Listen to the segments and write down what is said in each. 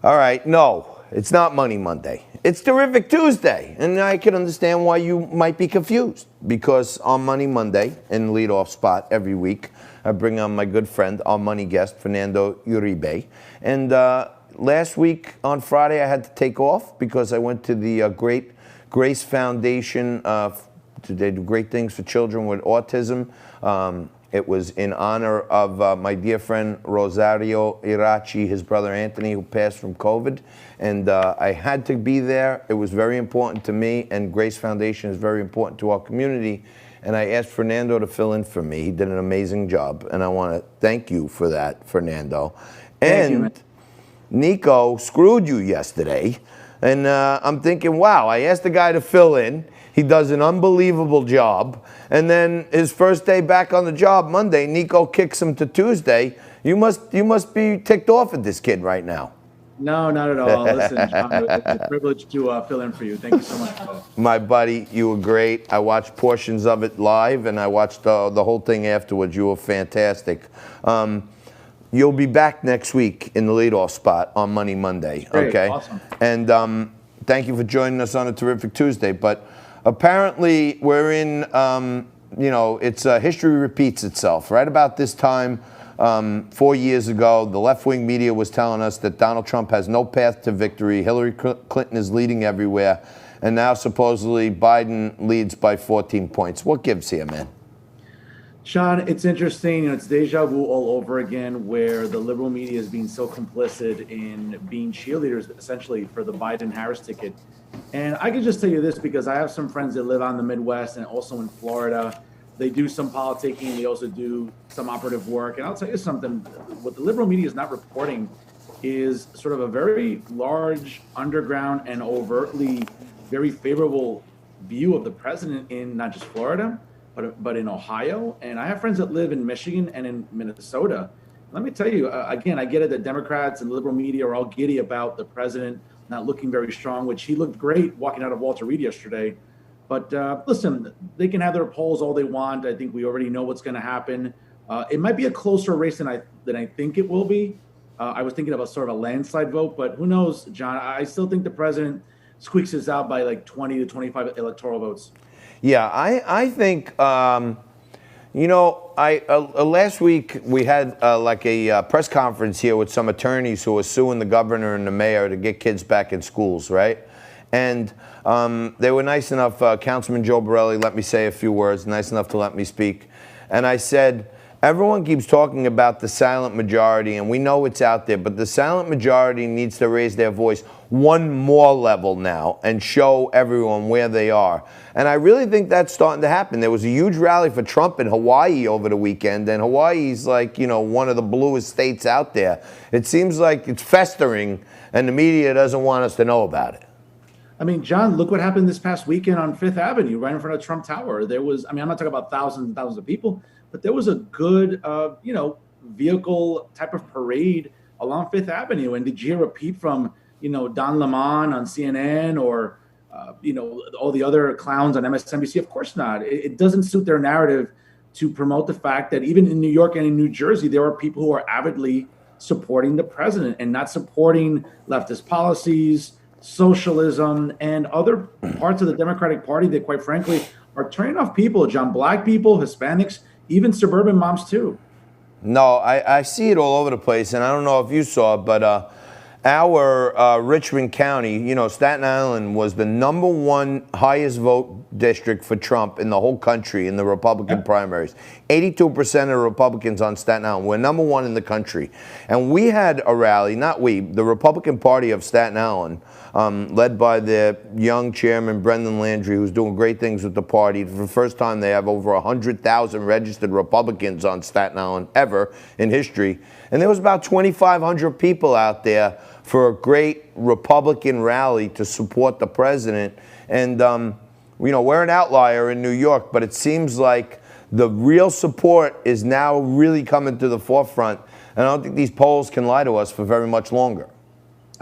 All right, no, it's not Money Monday. It's Terrific Tuesday, and I can understand why you might be confused. Because on Money Monday, in the leadoff spot every week, I bring on my good friend, our money guest, Fernando Uribe. And last week on Friday, I had to take off because I went to the Great Grace Foundation. They do great things for children with autism. It was in honor of my dear friend Rosario Irachi, his brother Anthony, who passed from COVID. And I had to be there. It was very important to me, and Grace Foundation is very important to our community. And I asked Fernando to fill in for me. He did an amazing job, and I want to thank you for that, Fernando. Thank you, man. Nico screwed you yesterday, and I'm thinking, wow, I asked the guy to fill in. He does an unbelievable job. And then his first day back on the job, Monday, Nico kicks him to Tuesday. You must be ticked off at this kid right now. No, not at all. Listen, John, it's a privilege to fill in for you. Thank you so much. My buddy, you were great. I watched portions of it live, and I watched the whole thing afterwards. You were fantastic. You'll be back next week in the leadoff spot on Money Monday. Great, okay? awesome. And thank you for joining us on a Terrific Tuesday. But apparently we're in, it's history repeats itself. Right about this time, 4 years ago, the left-wing media was telling us that Donald Trump has no path to victory. Hillary Clinton is leading everywhere. And now supposedly Biden leads by 14 points. What gives here, man? Sean, it's interesting. It's deja vu all over again, where the liberal media is being so complicit in being cheerleaders, essentially, for the Biden-Harris ticket. And I can just tell you this because I have some friends that live on the Midwest and also in Florida. They do some politicking. They also do some operative work. And I'll tell you something. What the liberal media is not reporting is sort of a very large, underground, and overtly very favorable view of the president in not just Florida, but in Ohio. And I have friends that live in Michigan and in Minnesota. Let me tell you, again, I get it that Democrats and liberal media are all giddy about the president not looking very strong, which he looked great walking out of Walter Reed yesterday. But listen, they can have their polls all they want. I think we already know what's going to happen. It might be a closer race than I think it will be. I was thinking of a sort of a landslide vote, but who knows, John? I still think the president squeaks this out by like 20 to 25 electoral votes. Yeah, I think, last week we had a press conference here with some attorneys who were suing the governor and the mayor to get kids back in schools, right? And they were nice enough, Councilman Joe Borelli let me say a few words, nice enough to let me speak. And I said, everyone keeps talking about the silent majority, and we know it's out there, but the silent majority needs to raise their voice one more level now and show everyone where they are. And I really think that's starting to happen. There was a huge rally for Trump in Hawaii over the weekend, and Hawaii's like, one of the bluest states out there. It seems like it's festering, and the media doesn't want us to know about it. I mean, John, look what happened this past weekend on Fifth Avenue, right in front of Trump Tower. There was, I'm not talking about thousands and thousands of people, but there was a good, vehicle type of parade along Fifth Avenue. And did you hear a peep from, Don Lemon on CNN or, all the other clowns on MSNBC? Of course not. It doesn't suit their narrative to promote the fact that even in New York and in New Jersey, there are people who are avidly supporting the president and not supporting leftist policies, socialism, and other parts of the Democratic Party that, quite frankly, are turning off people, John, black people, Hispanics, even suburban moms too. No, I see it all over the place, and I don't know if you saw it, but our Richmond County, Staten Island was the #1 highest vote district for Trump in the whole country in the Republican primaries. 82% of Republicans on Staten Island. We're #1 in the country. And we had a rally, not we, the Republican Party of Staten Island, led by their young chairman, Brendan Landry, who's doing great things with the party. For the first time, they have over 100,000 registered Republicans on Staten Island ever in history. And there was about 2,500 people out there for a great Republican rally to support the president. And, we're an outlier in New York, but it seems like the real support is now really coming to the forefront. And I don't think these polls can lie to us for very much longer.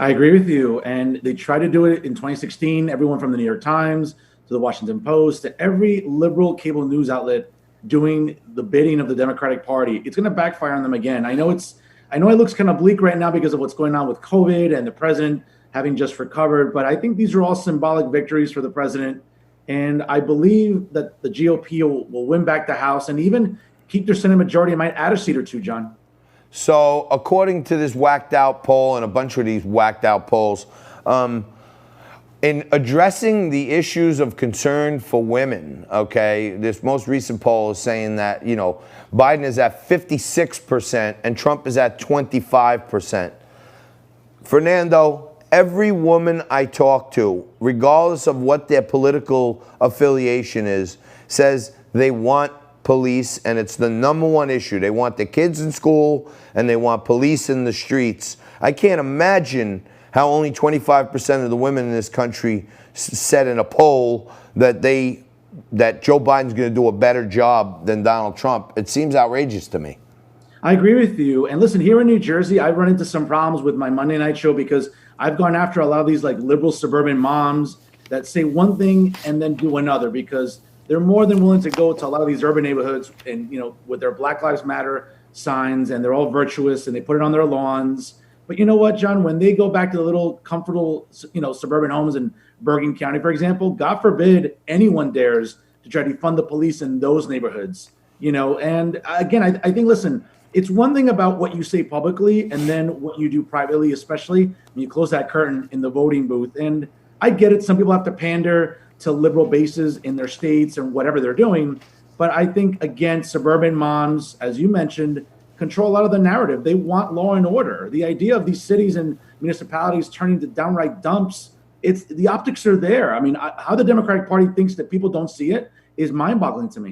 I agree with you. And they tried to do it in 2016. Everyone from the New York Times to the Washington Post to every liberal cable news outlet doing the bidding of the Democratic Party. It's going to backfire on them again. I know it's I know it looks kind of bleak right now because of what's going on with COVID and the president having just recovered, but I think these are all symbolic victories for the president. And I believe that the GOP will win back the House and even keep their Senate majority and might add a seat or two, John. So, according to this whacked out poll and a bunch of these whacked out polls, in addressing the issues of concern for women, okay, this most recent poll is saying that, Biden is at 56% and Trump is at 25%. Fernando, every woman I talk to, regardless of what their political affiliation is, says they want police, and it's the number one issue. They want their kids in school, and they want police in the streets. I can't imagine how only 25% of the women in this country said in a poll that Joe Biden's going to do a better job than Donald Trump. It seems outrageous to me. I agree with you. And listen, here in New Jersey, I run into some problems with my Monday night show because I've gone after a lot of these like liberal suburban moms that say one thing and then do another, because they're more than willing to go to a lot of these urban neighborhoods and, with their Black Lives Matter signs, and they're all virtuous and they put it on their lawns. But you know what, John, when they go back to the little comfortable, suburban homes in Bergen County, for example, God forbid anyone dares to try to defund the police in those neighborhoods, and again, I think, listen, it's one thing about what you say publicly and then what you do privately, especially when you close that curtain in the voting booth. And I get it. Some people have to pander to liberal bases in their states and whatever they're doing. But I think, again, suburban moms, as you mentioned, control a lot of the narrative. They want law and order. The idea of these cities and municipalities turning to downright dumps, the optics are there. I mean, how the Democratic Party thinks that people don't see it is mind-boggling to me.